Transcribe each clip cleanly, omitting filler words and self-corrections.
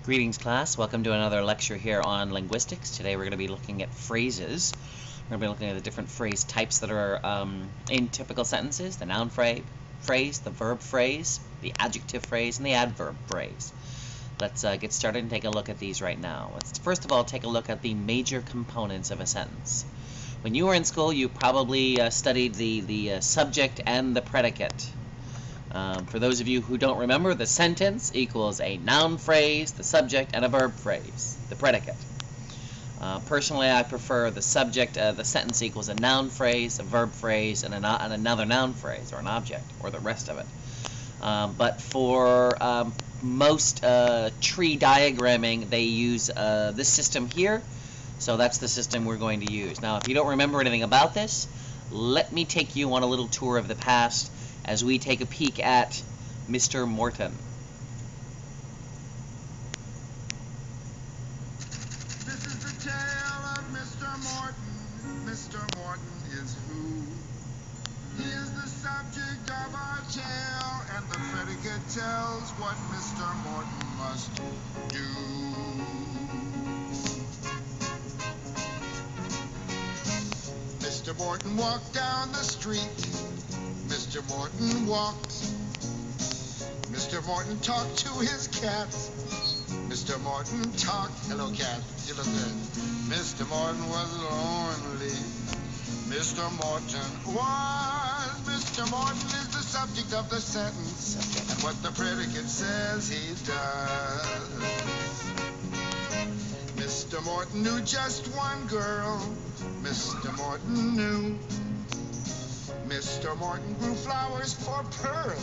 Greetings, class. Welcome to another lecture here on linguistics. Today we're going to be looking at phrases. We're going to be looking at the different phrase types that are in typical sentences: the noun phrase, the verb phrase, the adjective phrase, and the adverb phrase. Let's get started and take a look at these right now. Let's first of all take a look at the major components of a sentence. When you were in school, you probably studied the subject and the predicate. For those of you who don't remember, the sentence equals a noun phrase, the subject, and a verb phrase, the predicate. Personally, I prefer the subject, the sentence equals a noun phrase, a verb phrase, and another noun phrase, or an object, or the rest of it. But for most tree diagramming, they use this system here, so that's the system we're going to use. Now, if you don't remember anything about this, let me take you on a little tour of the past as we take a peek at Mr. Morton. This is the tale of Mr. Morton. Mr. Morton is who? He is the subject of our tale, and the predicate tells what Mr. Morton must do. Mr. Morton walked down the street. Mr. Morton walked. Mr. Morton talked to his cat. Mr. Morton talked. Hello, cat. You look good. Mr. Morton was lonely. Mr. Morton was. Mr. Morton is the subject of the sentence, and what the predicate says he does. Mr. Morton knew just one girl. Mr. Morton knew. Mr. Morton grew flowers for Pearl.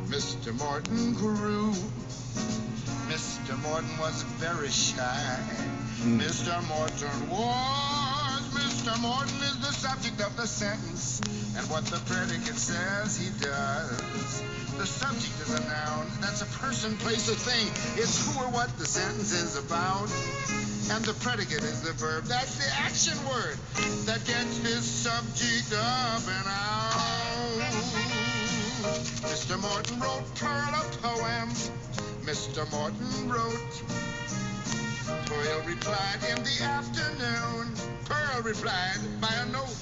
Mr. Morton grew. Mr. Morton was very shy. Mr. Morton was. Mr. Morton is the subject of the sentence, and what the predicate says he does. The subject is a noun. That's a person, place, or thing. It's who or what the sentence is about. And the predicate is the verb. That's the action word that gets this subject up and out. Mr. Morton wrote Pearl a poem. Mr. Morton wrote. Pearl replied in the afternoon. Pearl replied by a note.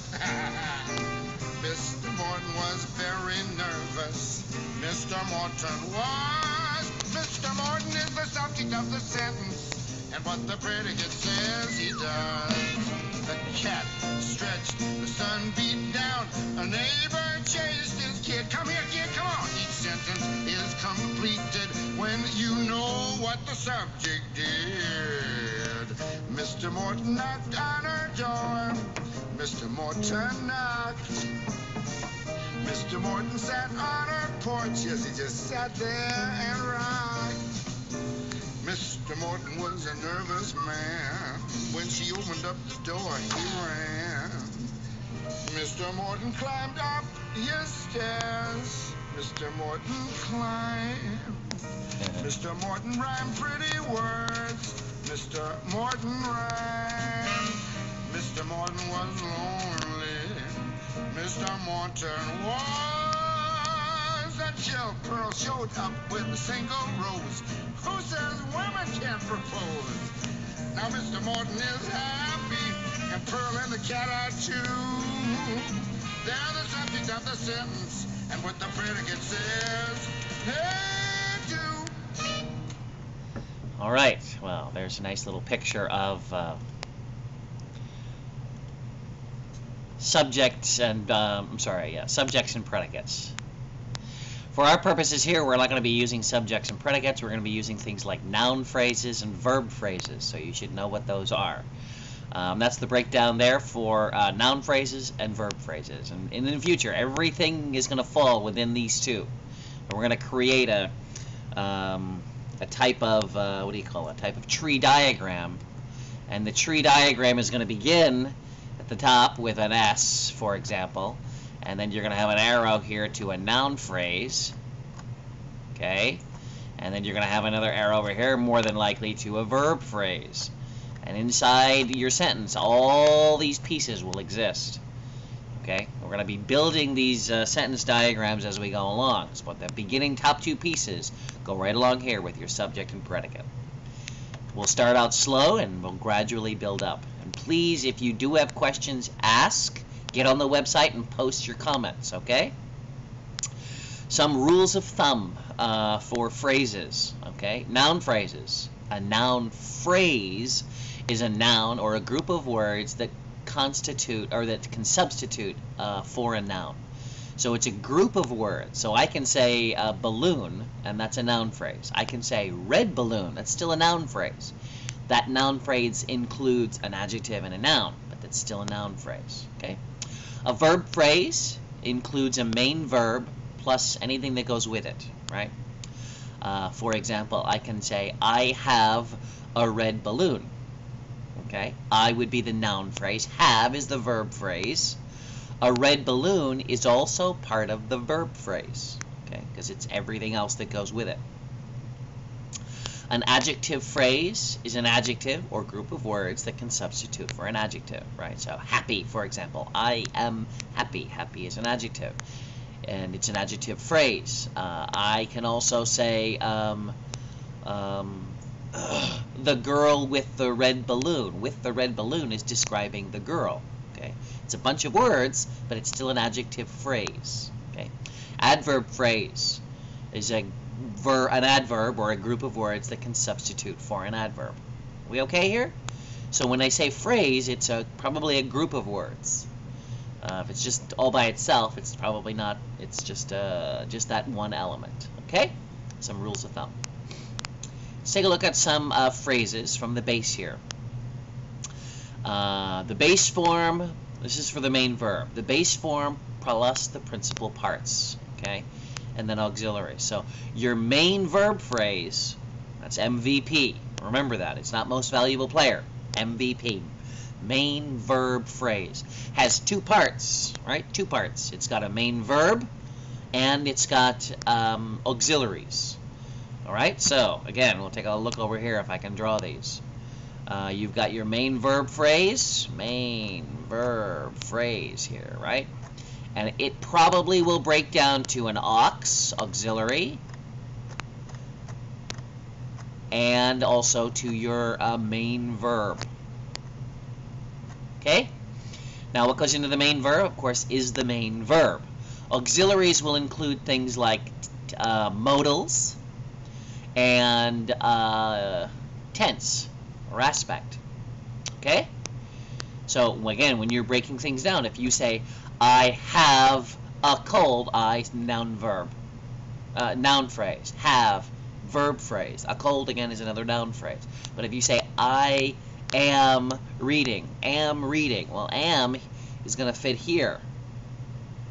Mr. Morton was very nervous. Mr. Morton was. Mr. Morton is the subject of the sentence, and what the predicate says he does. The cat stretched, the sun beat down, a neighbor chased his kid. Come here, kid, come on. Each sentence is completed when you know what the subject did. Mr. Morton knocked on her door. Mr. Morton knocked. Mr. Morton sat on her porch. Yes, he just sat there and rocked. Mr. Morton was a nervous man. When she opened up the door, he ran. Mr. Morton climbed up his stairs. Mr. Morton climbed. Mr. Morton rhymed pretty words. Mr. Morton rhymed. Mr. Morton was lonely. Mr. Morton was, until Pearl showed up with a single rose. Who says women can't propose? Now Mr. Morton is happy, and Pearl and the cat are too. They're the subject of the sentence, and what the predicate says they do. All right. Well, there's a nice little picture of subjects and subjects and predicates. For our purposes here, we're not going to be using subjects and predicates. We're going to be using things like noun phrases and verb phrases, so you should know what those are. That's the breakdown there for noun phrases and verb phrases. And in the future, everything is going to fall within these two. And we're going to create a type of, type of tree diagram. And the tree diagram is going to begin at the top with an S, for example. And then you're going to have an arrow here to a noun phrase, okay? And then you're going to have another arrow over here, more than likely, to a verb phrase. And inside your sentence, all these pieces will exist, okay? We're going to be building these sentence diagrams as we go along. So the beginning top two pieces go right along here with your subject and predicate. We'll start out slow and we'll gradually build up. And please, if you do have questions, ask. Get on the website and post your comments, okay? Some rules of thumb for phrases, okay? Noun phrases. A noun phrase is a noun or a group of words that constitute or that can substitute for a noun. So it's a group of words. So I can say balloon, and that's a noun phrase. I can say red balloon. That's still a noun phrase. That noun phrase includes an adjective and a noun, but that's still a noun phrase. Okay. A verb phrase includes a main verb plus anything that goes with it, right? For example, I can say I have a red balloon. Okay. I would be the noun phrase. Have is the verb phrase. A red balloon is also part of the verb phrase, okay, because it's everything else that goes with it. An adjective phrase is an adjective or group of words that can substitute for an adjective, right? So happy, for example. I am happy. Happy is an adjective, and it's an adjective phrase. I can also say the girl with the red balloon. With the red balloon is describing the girl. Okay. It's a bunch of words, but it's still an adjective phrase. Okay. Adverb phrase is an adverb or a group of words that can substitute for an adverb. Are we okay here? So when I say phrase, it's probably a group of words. If it's just all by itself, it's probably not. It's just that one element. Okay. Some rules of thumb. Let's take a look at some phrases from the base here. The base form, this is for the main verb. The base form plus the principal parts, okay? And then auxiliary. So your main verb phrase, that's MVP. Remember that. It's not most valuable player. MVP. Main verb phrase. Has two parts, right? Two parts. It's got a main verb and it's got auxiliaries. All right? So, again, we'll take a look over here if I can draw these. You've got your main verb phrase here, right? And it probably will break down to an auxiliary, and also to your main verb. Okay? Now what goes into the main verb, of course, is the main verb. Auxiliaries will include things like modals and tense or aspect. Okay? So again, when you're breaking things down, if you say I have a cold, noun phrase. Have, verb phrase. A cold again is another noun phrase. But if you say I am reading, well, am is going to fit here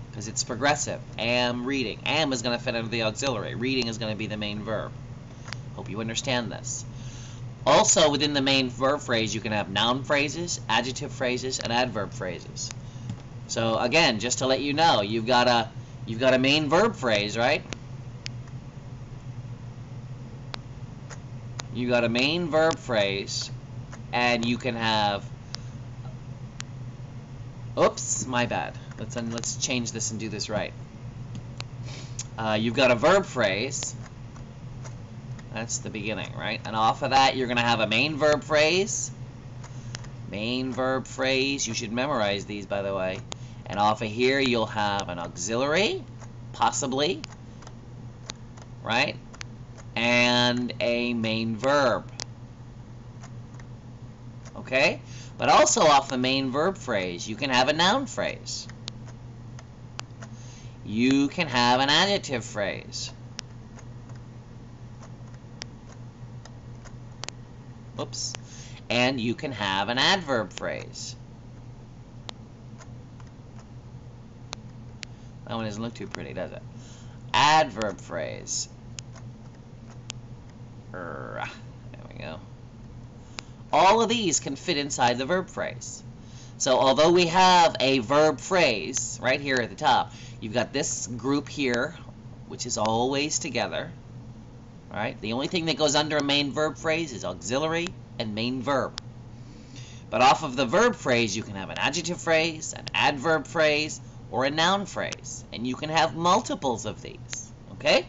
because it's progressive. Am reading. Am is going to fit under the auxiliary. Reading is going to be the main verb. Hope you understand this. Also, within the main verb phrase, you can have noun phrases, adjective phrases, and adverb phrases. So again, just to let you know, you've got a main verb phrase, right? You got a main verb phrase, and you can have. Oops, my bad. Let's change this and do this right. You've got a verb phrase. That's the beginning, right? And off of that, you're going to have a main verb phrase. Main verb phrase. You should memorize these, by the way. And off of here, you'll have an auxiliary, possibly, right? And a main verb. Okay? But also off the main verb phrase, you can have a noun phrase. You can have an adjective phrase. Oops. And you can have an adverb phrase. That one doesn't look too pretty, does it? Adverb phrase. There we go. All of these can fit inside the verb phrase. So although we have a verb phrase right here at the top, you've got this group here, which is always together. All right? The only thing that goes under a main verb phrase is auxiliary and main verb. But off of the verb phrase, you can have an adjective phrase, an adverb phrase, or a noun phrase. And you can have multiples of these. Okay?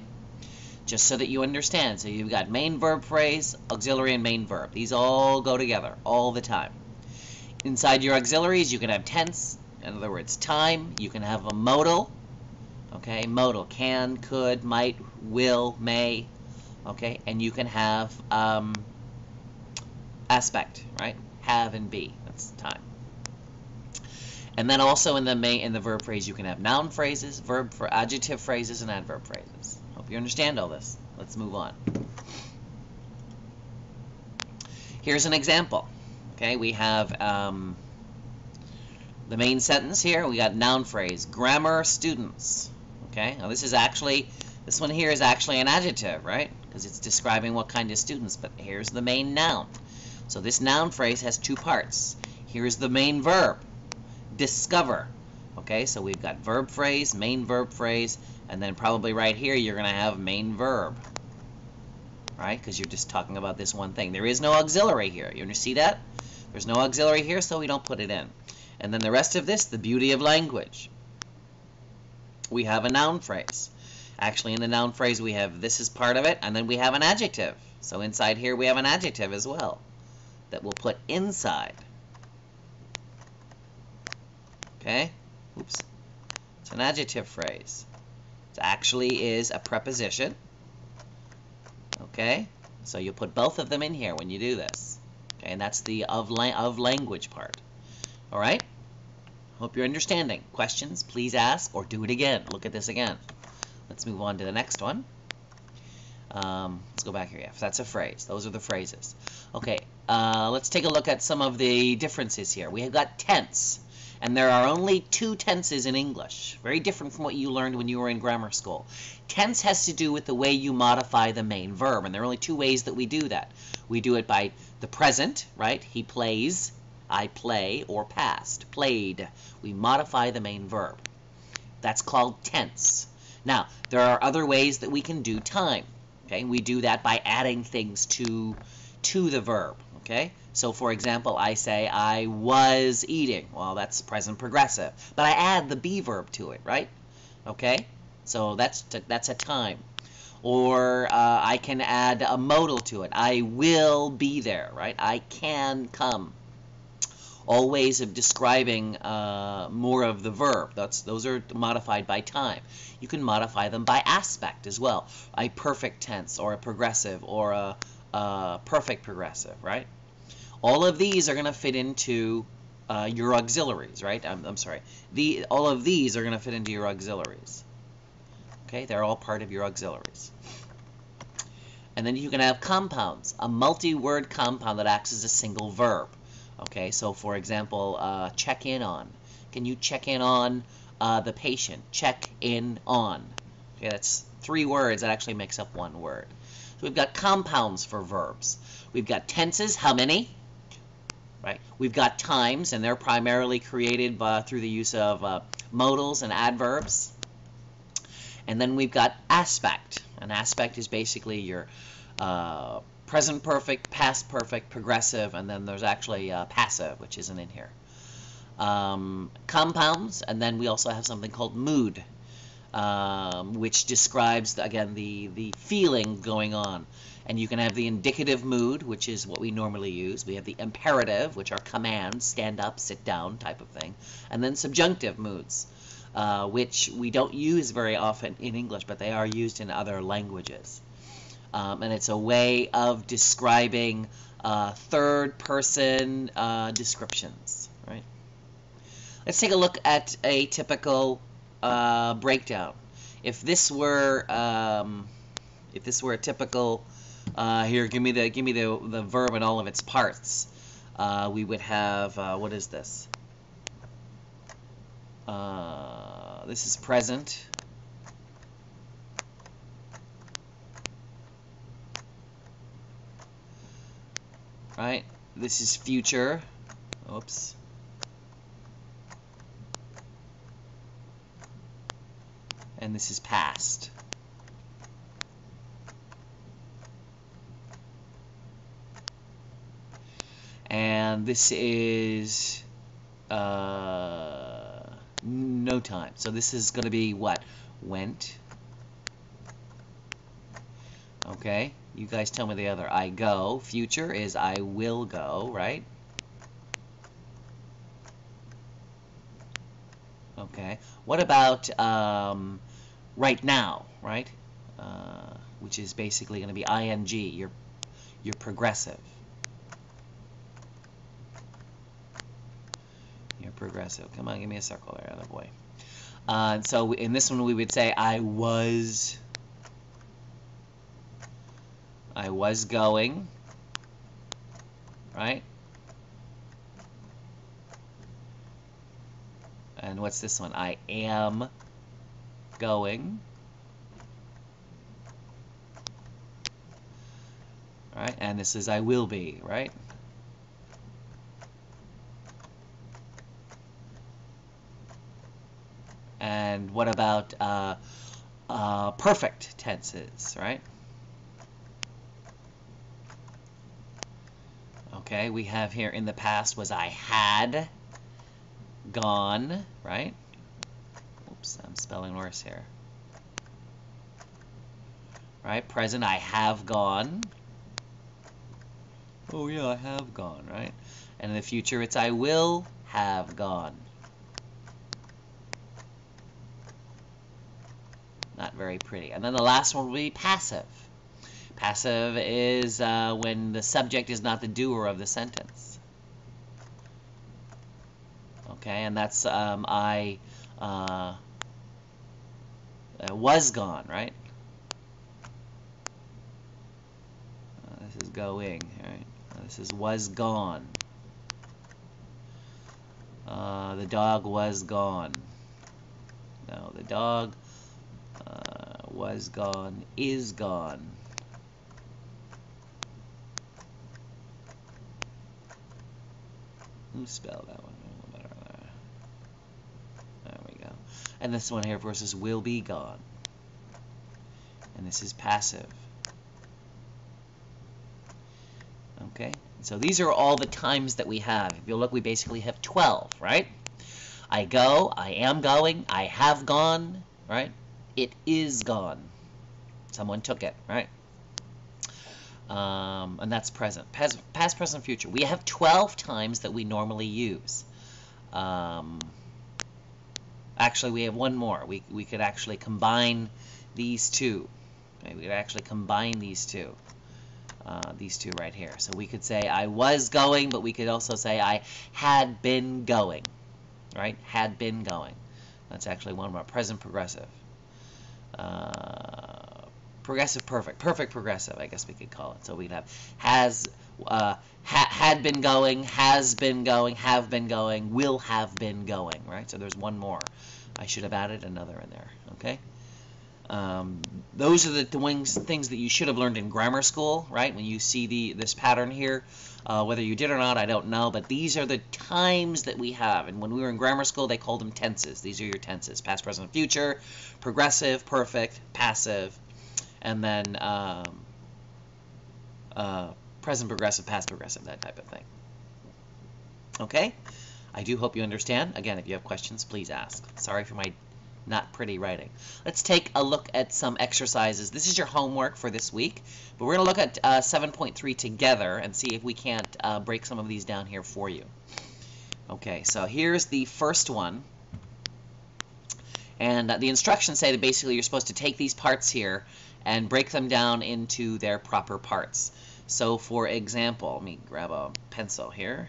just so that you understand. So you've got main verb phrase, auxiliary, and main verb. These all go together all the time. Inside your auxiliaries, you can have tense, in other words, time. You can have a modal, okay, modal, can, could, might, will, may, okay, and you can have aspect, right, have and be, that's time. And then also in the verb phrase, you can have noun phrases, adjective phrases, and adverb phrases. Hope you understand all this. Let's move on. Here's an example. Okay, we have the main sentence here. We got noun phrase, grammar students. Okay, now this one here is actually an adjective, right? Because it's describing what kind of students, but here's the main noun. So this noun phrase has two parts. Here's the main verb, discover. Okay, so we've got verb phrase, main verb phrase, and then probably right here you're going to have main verb, right? Because you're just talking about this one thing. There is no auxiliary here. You see that? There's no auxiliary here, so we don't put it in. And then the rest of this, the beauty of language. We have a noun phrase. Actually, in the noun phrase, we have this is part of it, and then we have an adjective. So inside here, we have an adjective as well that we'll put inside. Okay? Oops. It's an adjective phrase. It actually is a preposition. Okay? So you'll put both of them in here when you do this. Okay? And that's the of language part. All right? Hope you're understanding. Questions, please ask or do it again. Look at this again. Let's move on to the next one. Let's go back here. Yeah, that's a phrase. Those are the phrases. Okay, let's take a look at some of the differences here. We have got tense, and there are only two tenses in English. Very different from what you learned when you were in grammar school. Tense has to do with the way you modify the main verb, and there are only two ways that we do that. We do it by the present, right? He plays, I play, or past, played. We modify the main verb. That's called tense. Now, there are other ways that we can do time. Okay, we do that by adding things to the verb. Okay, so for example, I say I was eating. Well, that's present progressive, but I add the be verb to it, right? Okay, so that's a time. Or I can add a modal to it. I will be there, right? I can come. All ways of describing more of the verb. Those are modified by time. You can modify them by aspect as well. A perfect tense or a progressive or a perfect progressive, right? All of these are going to fit into your auxiliaries, right? I'm sorry. All of these are going to fit into your auxiliaries. Okay, they're all part of your auxiliaries. And then you can have compounds, a multi-word compound that acts as a single verb. Okay, so for example, check in on. Can you check in on the patient? Check in on. Okay, that's 3 words. That actually makes up 1 word. So we've got compounds for verbs. We've got tenses, how many? Right. We've got times, and they're primarily created through the use of modals and adverbs. And then we've got aspect. An aspect is basically your present perfect, past perfect, progressive, and then there's actually passive, which isn't in here. Compounds, and then we also have something called mood, which describes, again, the feeling going on. And you can have the indicative mood, which is what we normally use. We have the imperative, which are commands, stand up, sit down type of thing. And then subjunctive moods, which we don't use very often in English, but they are used in other languages. And it's a way of describing third-person descriptions, right? Let's take a look at a typical breakdown. If this were a typical here, give me the verb and all of its parts. We would have what is this? This is present. Right? This is future. Oops. And this is past. And this is no time. So this is going to be what? Went. Okay, you guys tell me the other. I go. Future is I will go, right? Okay. What about right now, right? Which is basically going to be ing. You're progressive. You're progressive. Come on, give me a circle there, other boy. And so in this one we would say I was going, right? And what's this one? I am going. Right? And this is I will be, right? And what about perfect tenses, right? Okay, we have here in the past was I had gone, right? Oops, I'm spelling worse here. Right? Present, I have gone. Oh yeah, I have gone, right? And in the future, it's I will have gone. Not very pretty. And then the last one will be passive. Passive is when the subject is not the doer of the sentence. Okay, and that's I was gone, right? This is going, right? This is was gone. The dog was gone. No, the dog was gone, is gone. Who spelled that one? There we go. And this one here, of course, is will be gone. And this is passive. Okay? So these are all the times that we have. If you look, we basically have 12, right? I go, I am going, I have gone, right? It is gone. Someone took it, right? And that's present. Past, present, future. We have 12 times that we normally use. Actually, we have one more. We could actually combine these two. Okay, we could actually combine these two right here. So we could say I was going, but we could also say I had been going, right? Had been going. That's actually one more. Present progressive. Progressive perfect. Perfect progressive, I guess we could call it. So we'd have has, had been going, has been going, have been going, will have been going, right? So there's one more. I should have added another in there, okay? Those are the things that you should have learned in grammar school, right? When you see this pattern here, whether you did or not, I don't know, but these are the times that we have. And when we were in grammar school, they called them tenses. These are your tenses: past, present, future, progressive, perfect, passive, and then present progressive, past progressive, that type of thing. Okay? I do hope you understand. Again, if you have questions, please ask. Sorry for my not pretty writing. Let's take a look at some exercises. This is your homework for this week, but we're going to look at 7.3 together and see if we can't break some of these down here for you. Okay, so here's the first one. And the instructions say that basically you're supposed to take these parts here and break them down into their proper parts. So for example, let me grab a pencil here.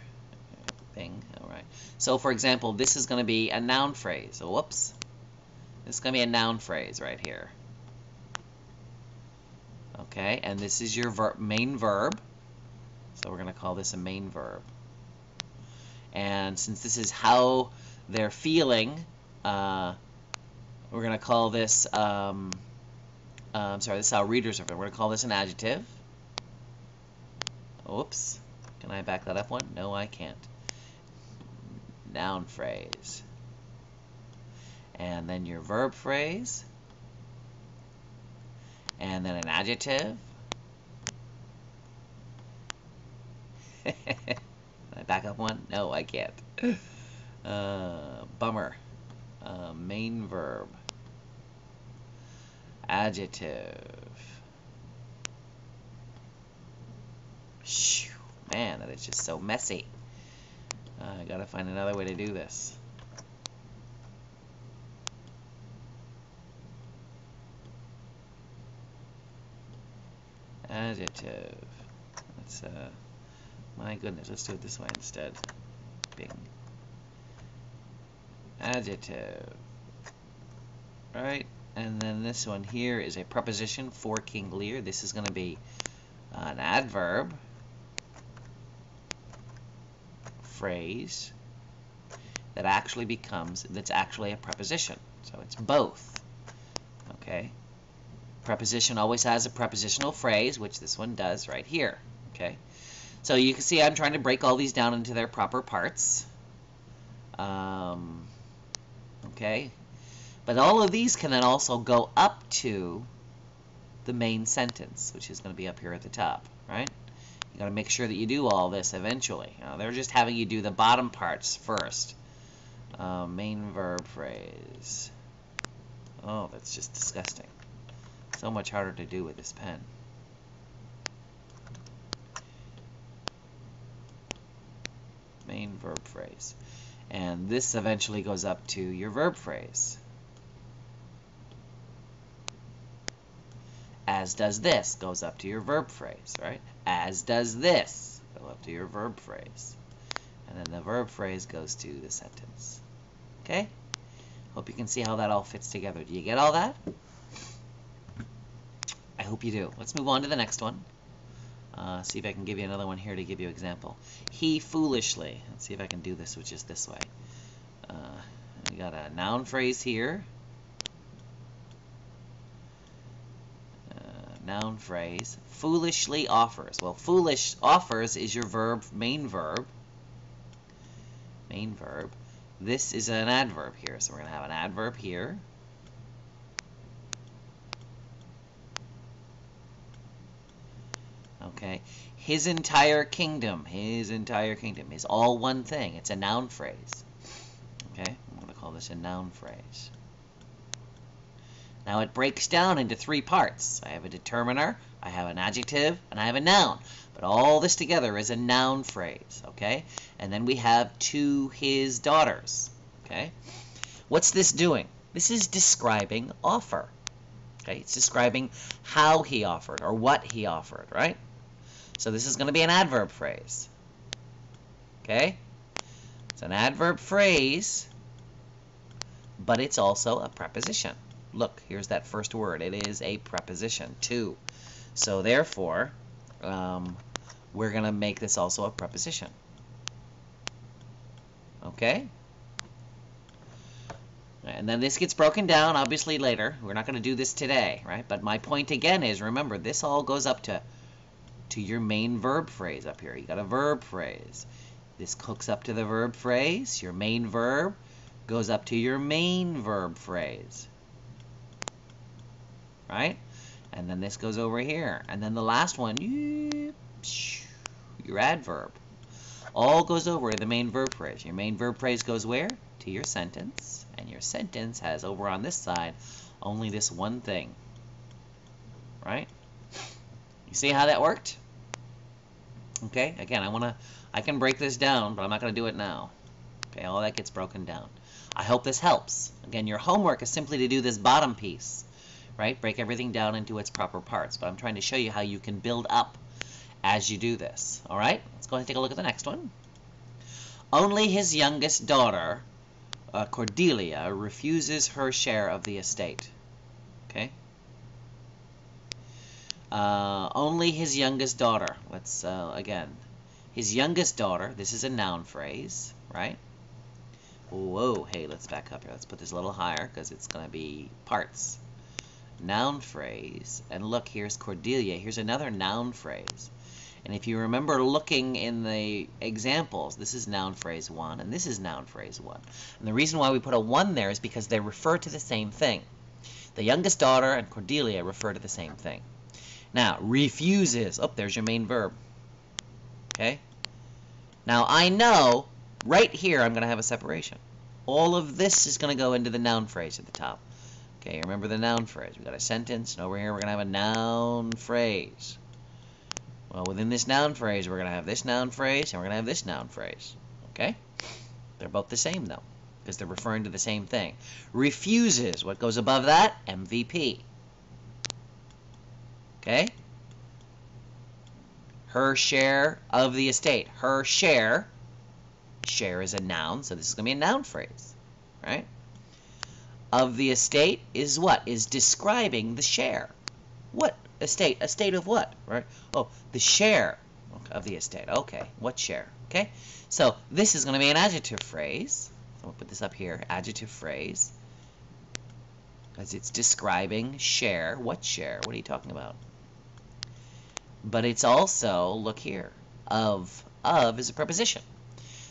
Thing. All right. So for example, this is going to be a noun phrase. Oh, whoops. This is going to be a noun phrase right here. Okay, and this is your main verb. So we're going to call this a main verb. And since this is how they're feeling, we're going to call this, I'm sorry, this is how readers are feeling. We're going to call this an adjective. Oops. Can I back that up one? No, I can't. Noun phrase. And then your verb phrase. And then an adjective. Can I back up one? No, I can't. Bummer. Main verb. Adjective. Shoo, man, that is just so messy. I gotta find another way to do this. Adjective. Let's, my goodness, let's do it this way instead. Bing. Adjective. Right? And then this one here is a preposition for King Lear. This is going to be an adverb phrase that actually that's actually a preposition. So it's both. Okay? Preposition always has a prepositional phrase, which this one does right here. Okay? So you can see I'm trying to break all these down into their proper parts. Okay? But all of these can then also go up to the main sentence, which is going to be up here at the top, right? You got to make sure that you do all this eventually. They're just having you do the bottom parts first. Main verb phrase. Oh, that's just disgusting. So much harder to do with this pen. Main verb phrase. And this eventually goes up to your verb phrase. As does this goes up to your verb phrase, right? As does this go up to your verb phrase. And then the verb phrase goes to the sentence. Okay? Hope you can see how that all fits together. Do you get all that? I hope you do. Let's move on to the next one. See if I can give you another one here to give you an example. He foolishly. Let's see if I can do this, which is this way. We got a noun phrase here. Noun phrase. Foolishly offers. Well, foolish offers is your verb, main verb. Main verb. This is an adverb here. So we're going to have an adverb here. Okay. His entire kingdom. His entire kingdom is all one thing. It's a noun phrase. Okay. I'm going to call this a noun phrase. Now it breaks down into three parts. I have a determiner, I have an adjective, and I have a noun. But all this together is a noun phrase, okay? And then we have to his daughters, okay? What's this doing? This is describing offer, okay? It's describing how he offered or what he offered, right? So this is going to be an adverb phrase, okay? It's an adverb phrase, but it's also a preposition. Look, here's that first word. It is a preposition, to. So therefore, we're going to make this also a preposition. Okay? And then this gets broken down, obviously, later. We're not going to do this today, right? But my point again is, remember, this all goes up to your main verb phrase up here. You got a verb phrase. This hooks up to the verb phrase. Your main verb goes up to your main verb phrase. Right? And then this goes over here. And then the last one, your adverb, all goes over the main verb phrase. Your main verb phrase goes where? To your sentence. And your sentence has over on this side only this one thing. Right? You see how that worked? Okay? Again, I can break this down, but I'm not going to do it now. Okay? All that gets broken down. I hope this helps. Again, your homework is simply to do this bottom piece. Right? Break everything down into its proper parts. But I'm trying to show you how you can build up as you do this. All right? Let's go ahead and take a look at the next one. Only his youngest daughter, Cordelia, refuses her share of the estate. Okay? Only his youngest daughter. Let's, again, his youngest daughter. This is a noun phrase, right? Whoa, hey, let's back up here. Let's put this a little higher because it's going to be parts. Noun phrase, and look, here's Cordelia. Here's another noun phrase. And if you remember looking in the examples, this is noun phrase 1, and this is noun phrase 1. And the reason why we put a 1 there is because they refer to the same thing. The youngest daughter and Cordelia refer to the same thing. Now, refuses. Oh, there's your main verb. Okay? Now, I know right here I'm going to have a separation. All of this is going to go into the noun phrase at the top. Okay, remember the noun phrase. We've got a sentence, and over here we're going to have a noun phrase. Well, within this noun phrase, we're going to have this noun phrase, and we're going to have this noun phrase. Okay? They're both the same, though, because they're referring to the same thing. Refuses. What goes above that? MVP. Okay? Her share of the estate. Her share. Share is a noun, so this is going to be a noun phrase. Right? Of the estate is what? Is describing the share. What estate? Estate of what? Right? Oh, the share of the estate. Okay. What share? Okay? So this is going to be an adjective phrase. So we'll put this up here. Adjective phrase. Because it's describing share. What share? What are you talking about? But it's also, look here, of. Of is a preposition.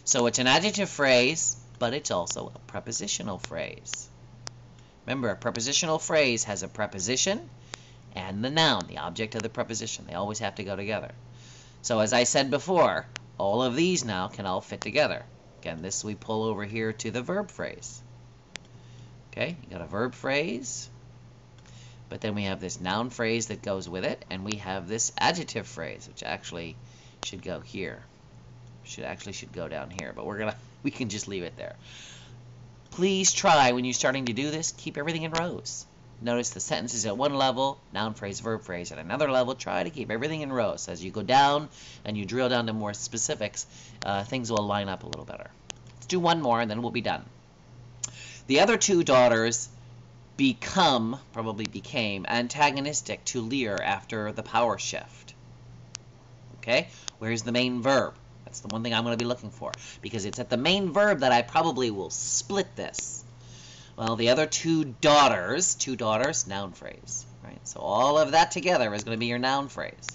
So it's an adjective phrase, but it's also a prepositional phrase. Remember, a prepositional phrase has a preposition and the noun, the object of the preposition. They always have to go together. So as I said before, all of these now can all fit together. Again, this we pull over here to the verb phrase. Okay, you got a verb phrase, but then we have this noun phrase that goes with it, and we have this adjective phrase, which actually should go here. Should go down here, but we can just leave it there. Please try, when you're starting to do this, keep everything in rows. Notice the sentences at one level, noun phrase, verb phrase. At another level, try to keep everything in rows. So as you go down and you drill down to more specifics, things will line up a little better. Let's do one more, and then we'll be done. The other two daughters probably became, antagonistic to Lear after the power shift. Okay? Where's the main verb? That's the one thing I'm going to be looking for, because it's at the main verb that I probably will split this. Well, the other two daughters, noun phrase, right? So all of that together is going to be your noun phrase.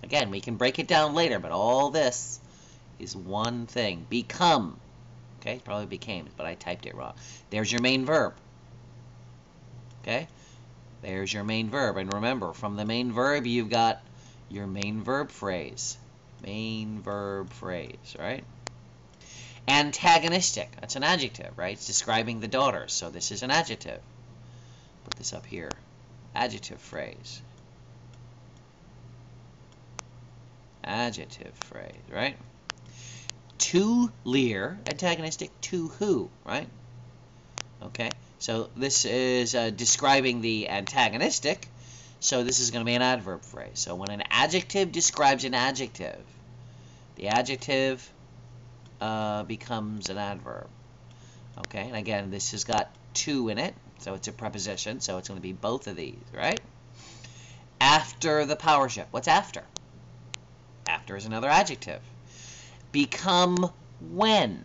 Again, we can break it down later, but all this is one thing. Become. Okay, probably became, but I typed it wrong. There's your main verb. Okay? There's your main verb. And remember, from the main verb, you've got your main verb phrase. Main verb phrase, right? Antagonistic. That's an adjective, right? It's describing the daughters. So this is an adjective. Put this up here. Adjective phrase. Adjective phrase, right? To Lear. Antagonistic to who, right? Okay. So this is describing the antagonistic. So this is going to be an adverb phrase. So when an adjective describes an adjective, the adjective becomes an adverb. Okay, and again, this has got to in it, so it's a preposition, so it's going to be both of these, right? After the power shift. What's after? After is another adjective. Become when?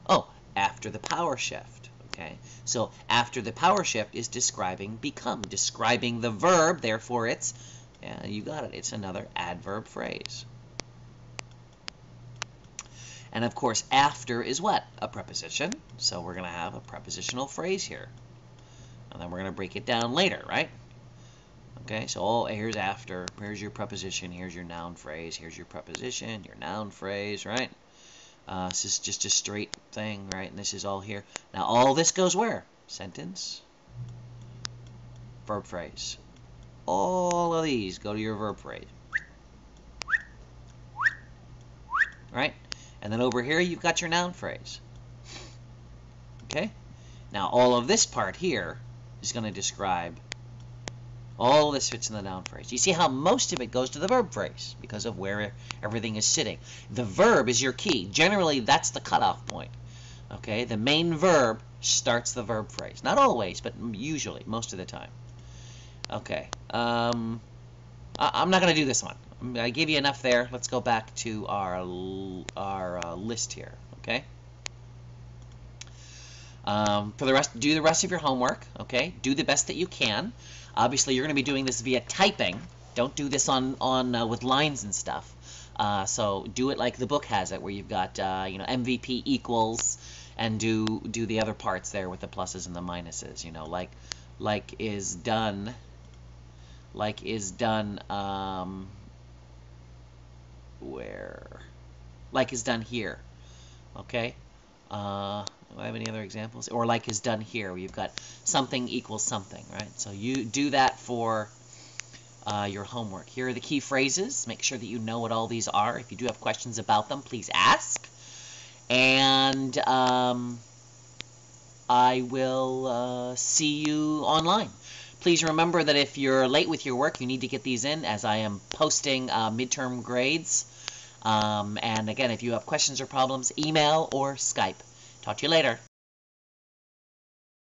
Oh, after the power shift. Okay, so after the power shift is describing become, describing the verb, therefore it's, yeah, you got it, it's another adverb phrase. And of course, after is what? A preposition. So we're going to have a prepositional phrase here. And then we're going to break it down later, right? Okay, so here's after. Here's your preposition. Here's your noun phrase. Here's your preposition, your noun phrase, right? This is just a straight thing, right? And this is all here. Now, all this goes where? Sentence, verb phrase. All of these go to your verb phrase. Right? And then over here, you've got your noun phrase. Okay? Now, all of this part here is going to describe, all this fits in the noun phrase. You see how most of it goes to the verb phrase because of where everything is sitting. The verb is your key. Generally, that's the cutoff point. Okay? The main verb starts the verb phrase. Not always, but usually, most of the time. Okay. I'm not going to do this one. I gave you enough there. Let's go back to our list here, okay? For the rest, do the rest of your homework, okay? Do the best that you can. Obviously, you're going to be doing this via typing. Don't do this on with lines and stuff. So do it like the book has it, where you've got MVP equals, and do the other parts there with the pluses and the minuses. Like is done. Where? Like is done here. Okay? Do I have any other examples? Or like is done here, where you've got something equals something, right? So you do that for your homework. Here are the key phrases. Make sure that you know what all these are. If you do have questions about them, please ask. And I will see you online. Please remember that if you're late with your work, you need to get these in, as I am posting midterm grades. And again, if you have questions or problems, email or Skype. Talk to you later.